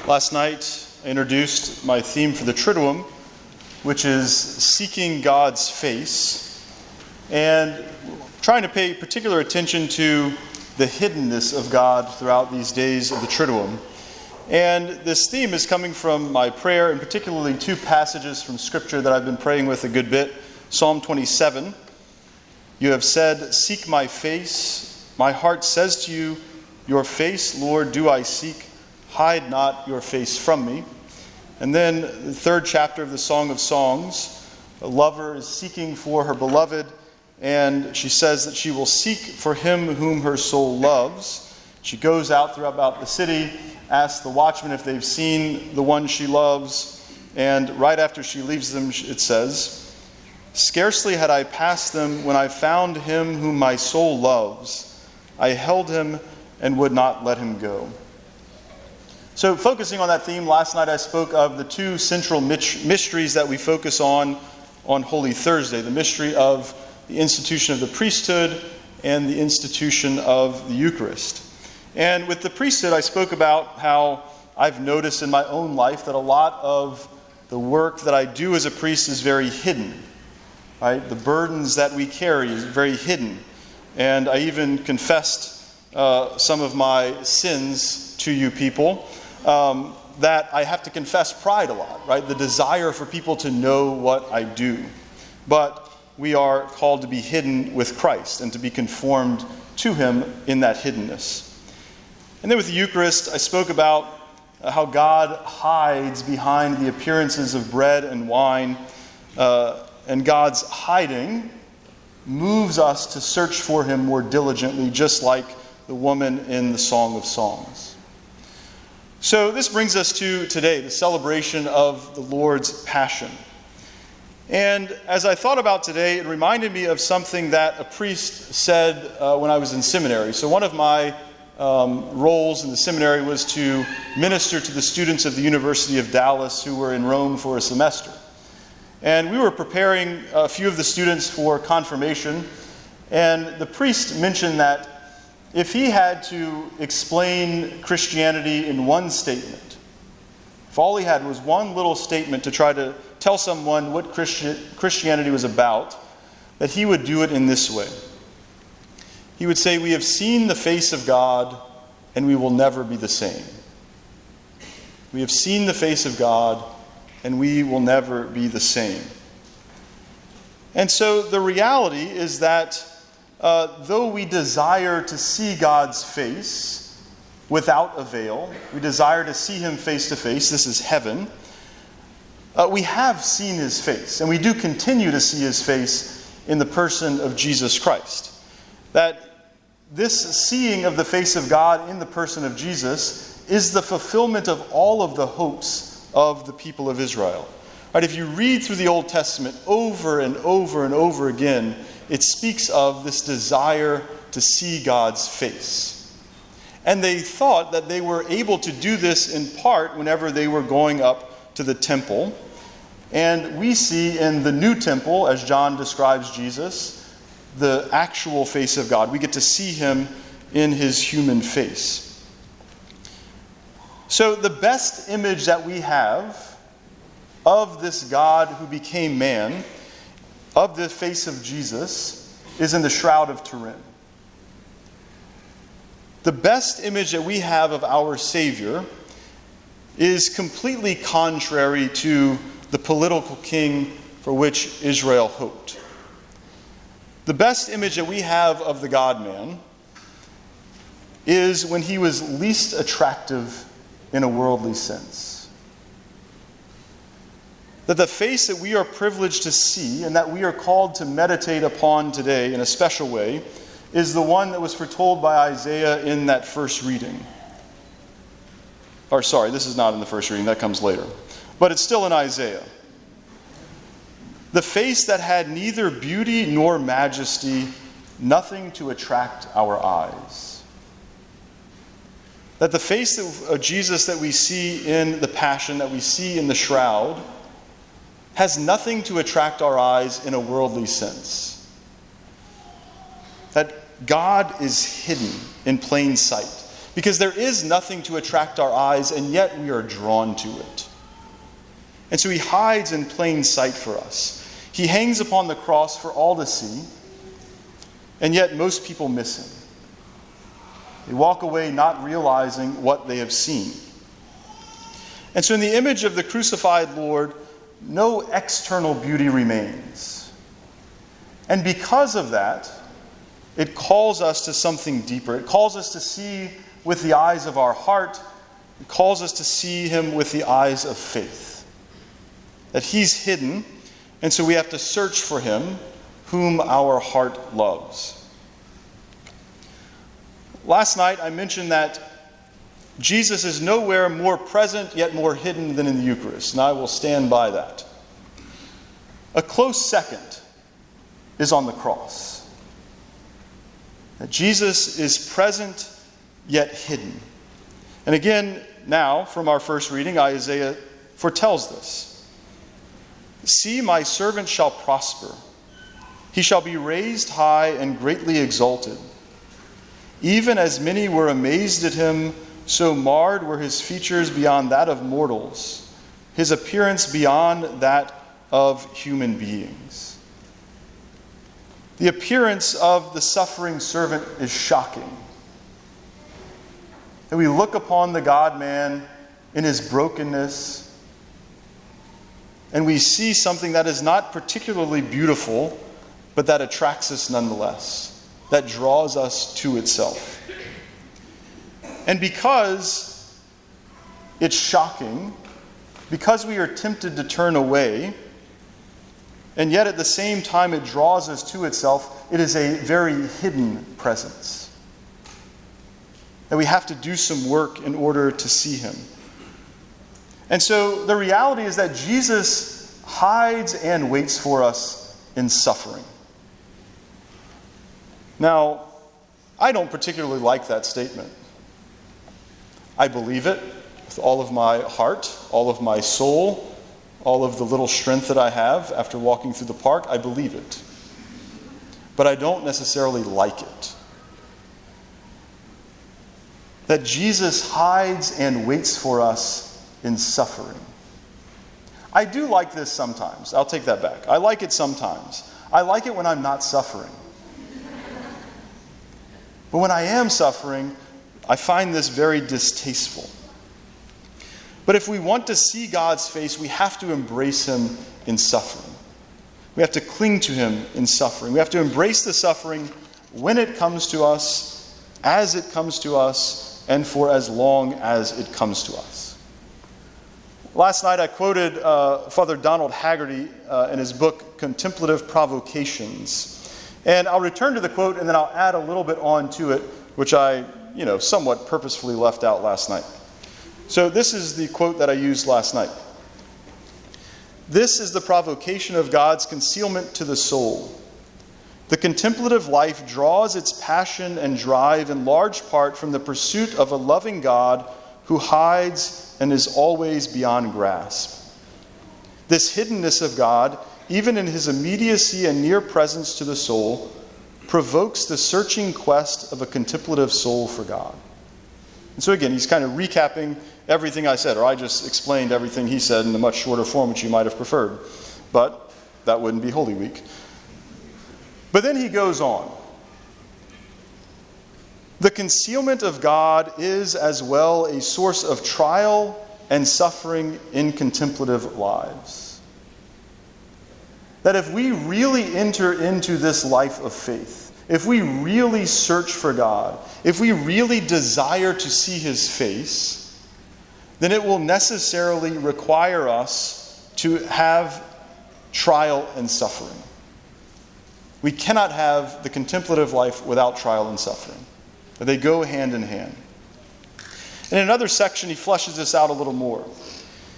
Last night, I introduced my theme for the Triduum, which is seeking God's face, and trying to pay particular attention to the hiddenness of God throughout these days of the Triduum. And this theme is coming from my prayer, and particularly two passages from Scripture that I've been praying with a good bit. Psalm 27, "You have said, 'Seek my face.' My heart says to you, 'Your face, Lord, do I seek. Hide not your face from me.'" And then the third chapter of the Song of Songs, a lover is seeking for her beloved, and she says that she will seek for him whom her soul loves. She goes out throughout the city, asks the watchmen if they've seen the one she loves, and right after she leaves them, it says, "Scarcely had I passed them when I found him whom my soul loves. I held him and would not let him go." So focusing on that theme, last night I spoke of the two central mysteries that we focus on Holy Thursday, the mystery of the institution of the priesthood and the institution of the Eucharist. And with the priesthood, I spoke about how I've noticed in my own life that a lot of the work that I do as a priest is very hidden. Right? The burdens that we carry is very hidden. And I even confessed some of my sins to you people, that I have to confess pride a lot, right? The desire for people to know what I do. But we are called to be hidden with Christ and to be conformed to him in that hiddenness. And then with the Eucharist, I spoke about how God hides behind the appearances of bread and wine, and God's hiding moves us to search for him more diligently, just like the woman in the Song of Songs. So this brings us to today, the celebration of the Lord's Passion. And as I thought about today, it reminded me of something that a priest said when I was in seminary. So one of my roles in the seminary was to minister to the students of the University of Dallas who were in Rome for a semester. And we were preparing a few of the students for confirmation, and the priest mentioned that if he had to explain Christianity in one statement, if all he had was one little statement to try to tell someone what Christianity was about, that he would do it in this way. He would say, "We have seen the face of God, and we will never be the same." We have seen the face of God, and we will never be the same. And so the reality is that though we desire to see God's face without a veil, we desire to see him face to face, this is heaven, we have seen his face, and we do continue to see his face in the person of Jesus Christ. That this seeing of the face of God in the person of Jesus is the fulfillment of all of the hopes of the people of Israel. Right, if you read through the Old Testament over and over and over again, it speaks of this desire to see God's face. And they thought that they were able to do this in part whenever they were going up to the temple. And we see in the new temple, as John describes Jesus, the actual face of God. We get to see him in his human face. So the best image that we have of this God who became man, of the face of Jesus, is in the Shroud of Turin. The best image that we have of our Savior is completely contrary to the political king for which Israel hoped. The best image that we have of the God-man is when he was least attractive in a worldly sense. That the face that we are privileged to see and that we are called to meditate upon today in a special way is the one that was foretold by Isaiah in that first reading. Or sorry, this is not in the first reading, that comes later. But it's still in Isaiah. The face that had neither beauty nor majesty, nothing to attract our eyes. That the face of Jesus that we see in the Passion, that we see in the Shroud, has nothing to attract our eyes in a worldly sense. That God is hidden in plain sight. because there is nothing to attract our eyes, and yet we are drawn to it. And so he hides in plain sight for us. He hangs upon the cross for all to see, and yet most people miss him. They walk away not realizing what they have seen. And so in the image of the crucified Lord, no external beauty remains. And because of that, it calls us to something deeper. It calls us to see with the eyes of our heart. It calls us to see him with the eyes of faith. That he's hidden, and so we have to search for him, whom our heart loves. Last night I mentioned that Jesus is nowhere more present yet more hidden than in the Eucharist, and I will stand by that. A close second is on the cross. That Jesus is present yet hidden. And again, now, from our first reading, Isaiah foretells this. See, my servant shall prosper. He shall be raised high and greatly exalted. Even as many were amazed at him, so marred were his features beyond that of mortals, his appearance beyond that of human beings. The appearance of the suffering servant is shocking. And we look upon the God-man in his brokenness, and we see something that is not particularly beautiful, but that attracts us nonetheless, that draws us to itself. And because it's shocking, because we are tempted to turn away, and yet at the same time it draws us to itself, it is a very hidden presence. And we have to do some work in order to see him. And so the reality is that Jesus hides and waits for us in suffering. Now, I don't particularly like that statement. I believe it with all of my heart, all of my soul, all of the little strength that I have after walking through the park. I believe it. But I don't necessarily like it. That Jesus hides and waits for us in suffering. I do like this sometimes. I'll take that back. I like it sometimes. I like it when I'm not suffering. But when I am suffering, I find this very distasteful. But if we want to see God's face, we have to embrace him in suffering. We have to cling to him in suffering. We have to embrace the suffering when it comes to us, as it comes to us, and for as long as it comes to us. Last night I quoted Father Donald Haggerty in his book, Contemplative Provocations. And I'll return to the quote and then I'll add a little bit on to it, which I somewhat purposefully left out last night. So this is the quote that I used last night. This is the provocation of God's concealment to the soul. The contemplative life draws its passion and drive in large part from the pursuit of a loving God who hides and is always beyond grasp. This hiddenness of God, even in his immediacy and near presence to the soul, provokes the searching quest of a contemplative soul for God. And so again, he's kind of recapping everything I said, or I just explained everything he said in a much shorter form, which you might have preferred. But that wouldn't be Holy Week. But then he goes on. The concealment of God is as well a source of trial and suffering in contemplative lives. That if we really enter into this life of faith, if we really search for God, if we really desire to see his face, then it will necessarily require us to have trial and suffering. We cannot have the contemplative life without trial and suffering. They go hand in hand. In another section, he fleshes this out a little more.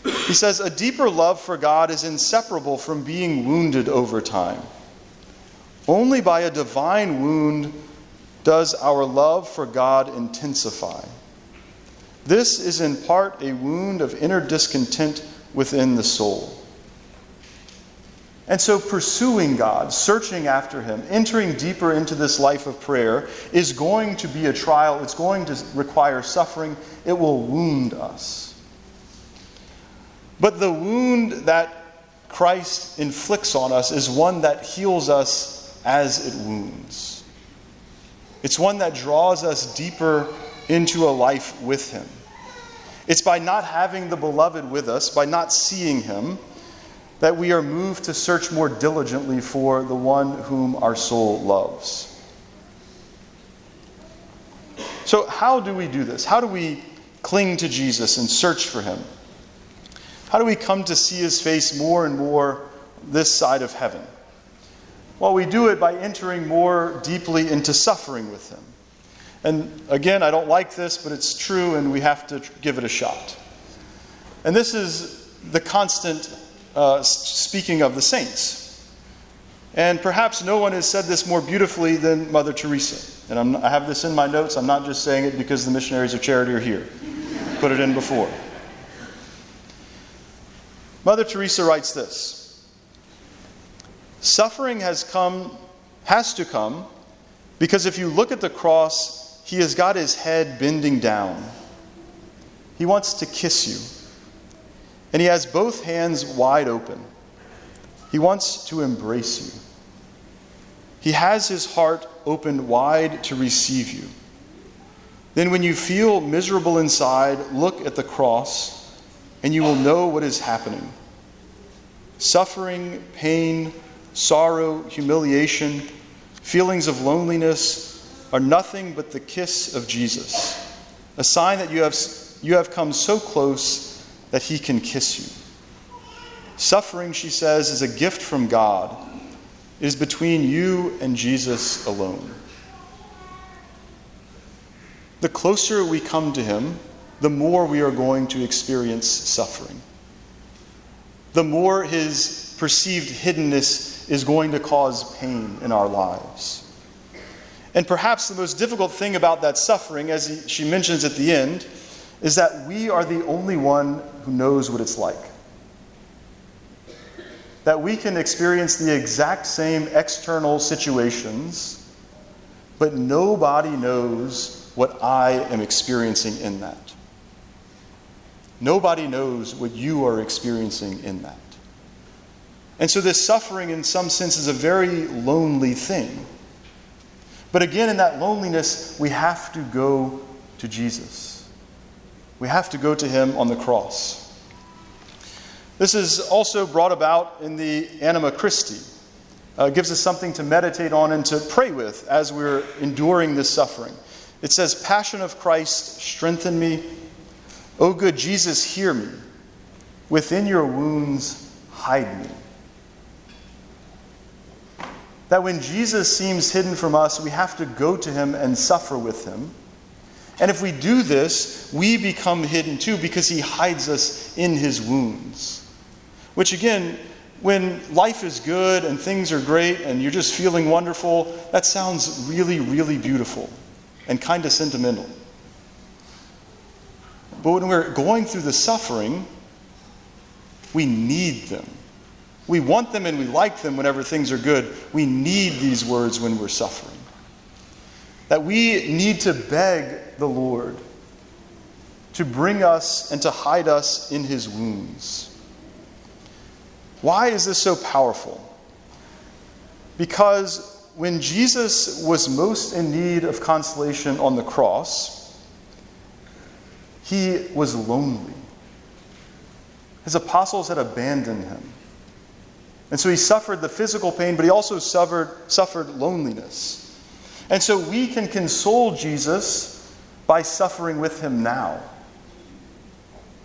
He says, a deeper love for God is inseparable from being wounded over time. Only by a divine wound does our love for God intensify. This is in part a wound of inner discontent within the soul. And so pursuing God, searching after him, entering deeper into this life of prayer is going to be a trial. It's going to require suffering. It will wound us. But the wound that Christ inflicts on us is one that heals us as it wounds. It's one that draws us deeper into a life with him. It's by not having the beloved with us, by not seeing him, that we are moved to search more diligently for the one whom our soul loves. So how do we do this? How do we cling to Jesus and search for him? How do we come to see his face more and more this side of heaven? Well, we do it by entering more deeply into suffering with him. And again, I don't like this, but it's true, and we have to give it a shot. And this is the constant speaking of the saints. And perhaps no one has said this more beautifully than Mother Teresa. And I have this in my notes. I'm not just saying it because the missionaries of charity are here. Put it in before. Mother Teresa writes this: suffering has to come because if you look at the cross, he has got his head bending down. He wants to kiss you. And he has both hands wide open. He wants to embrace you. He has his heart opened wide to receive you. Then when you feel miserable inside, look at the cross, and you will know what is happening. Suffering, pain, sorrow, humiliation, feelings of loneliness are nothing but the kiss of Jesus, a sign that you have come so close that he can kiss you. Suffering, she says, is a gift from God. It is between you and Jesus alone. The closer we come to him, the more we are going to experience suffering. The more his perceived hiddenness is going to cause pain in our lives. And perhaps the most difficult thing about that suffering, as she mentions at the end, is that we are the only one who knows what it's like. That we can experience the exact same external situations, but nobody knows what I am experiencing in that. Nobody knows what you are experiencing in that. And so this suffering, in some sense, is a very lonely thing. But again, in that loneliness, we have to go to Jesus. We have to go to him on the cross. This is also brought about in the Anima Christi. It gives us something to meditate on and to pray with as we're enduring this suffering. It says, Passion of Christ, strengthen me. O good Jesus, hear me. Within your wounds, hide me. That when Jesus seems hidden from us, we have to go to him and suffer with him. And if we do this, we become hidden too because he hides us in his wounds. Which again, when life is good and things are great and you're just feeling wonderful, that sounds really, really beautiful and kind of sentimental. But when we're going through the suffering, we need them. We want them and we like them whenever things are good. We need these words when we're suffering. That we need to beg the Lord to bring us and to hide us in his wounds. Why is this so powerful? Because when Jesus was most in need of consolation on the cross, he was lonely. His apostles had abandoned him. And so he suffered the physical pain, but he also suffered loneliness. And so we can console Jesus by suffering with him now.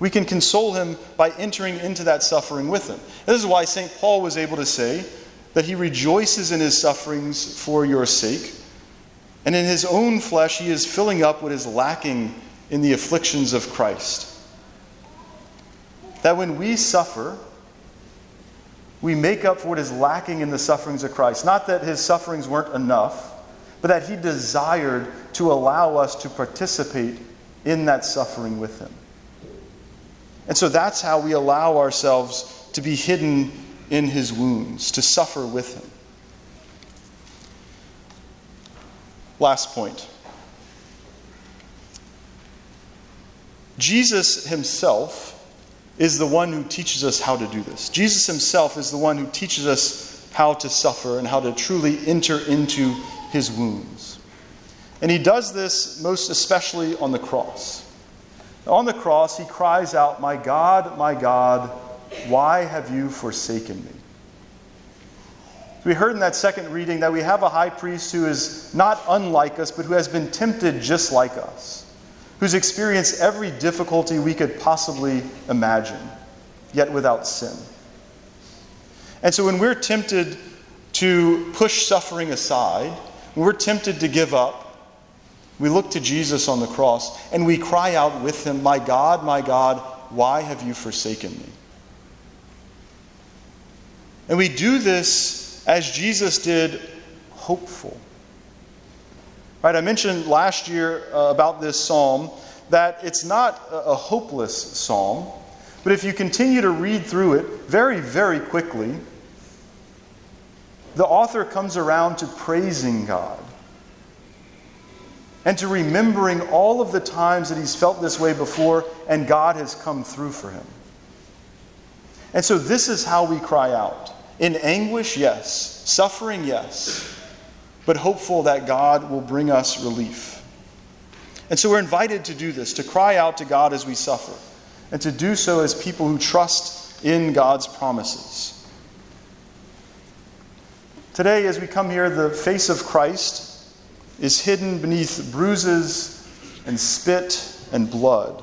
We can console him by entering into that suffering with him. This is why St. Paul was able to say that he rejoices in his sufferings for your sake. And in his own flesh, he is filling up what is lacking in the afflictions of Christ. That when we suffer, we make up for what is lacking in the sufferings of Christ. Not that his sufferings weren't enough, but that he desired to allow us to participate in that suffering with him. And so that's how we allow ourselves to be hidden in his wounds, to suffer with him. Last point. Jesus himself is the one who teaches us how to do this. Jesus himself is the one who teaches us how to suffer and how to truly enter into his wounds. And he does this most especially on the cross. On the cross, he cries out, my God, why have you forsaken me?" We heard in that second reading that we have a high priest who is not unlike us, but who has been tempted just like us, who's experienced every difficulty we could possibly imagine, yet without sin. And so when we're tempted to push suffering aside, when we're tempted to give up, we look to Jesus on the cross and we cry out with him, my God, why have you forsaken me?" And we do this as Jesus did, hopeful. Right? I mentioned last year about this psalm that it's not a hopeless psalm, but if you continue to read through it very, very quickly, the author comes around to praising God and to remembering all of the times that he's felt this way before and God has come through for him. And so this is how we cry out. In anguish, yes. Suffering, yes. But hopeful that God will bring us relief. And so we're invited to do this, to cry out to God as we suffer, and to do so as people who trust in God's promises. Today, as we come here, the face of Christ is hidden beneath bruises and spit and blood.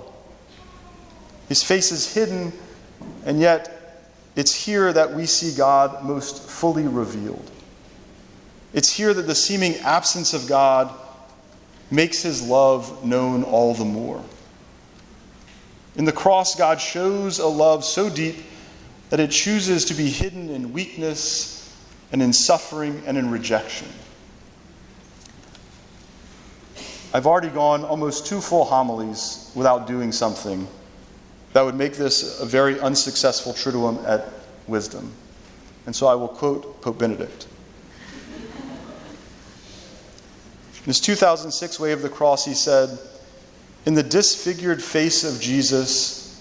His face is hidden, and yet it's here that we see God most fully revealed. It's here that the seeming absence of God makes his love known all the more. In the cross, God shows a love so deep that it chooses to be hidden in weakness and in suffering and in rejection. I've already gone almost 2 full homilies without doing something that would make this a very unsuccessful Triduum at Wisdom. And so I will quote Pope Benedict. In his 2006 Way of the Cross, he said, "In the disfigured face of Jesus,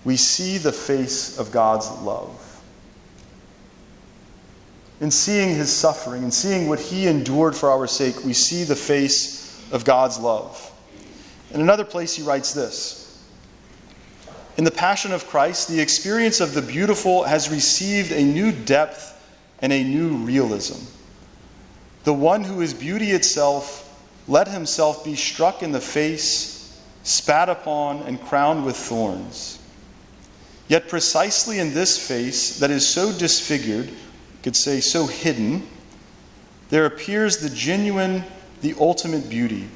we see the face of God's love." In seeing his suffering, in seeing what he endured for our sake, we see the face of God's love. In another place, he writes this: "In the Passion of Christ, the experience of the beautiful has received a new depth and a new realism. The one who is beauty itself let himself be struck in the face, spat upon, and crowned with thorns. Yet precisely in this face that is so disfigured, you could say so hidden, there appears the genuine, the ultimate beauty,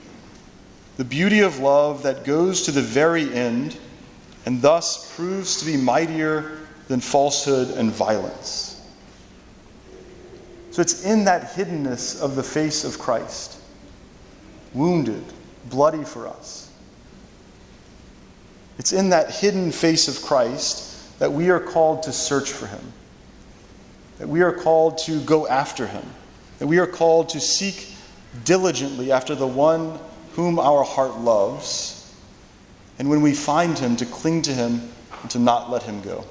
the beauty of love that goes to the very end, and thus proves to be mightier than falsehood and violence." So it's in that hiddenness of the face of Christ, wounded, bloody for us. It's in that hidden face of Christ that we are called to search for him, that we are called to go after him, that we are called to seek diligently after the one whom our heart loves, and when we find him, to cling to him and to not let him go.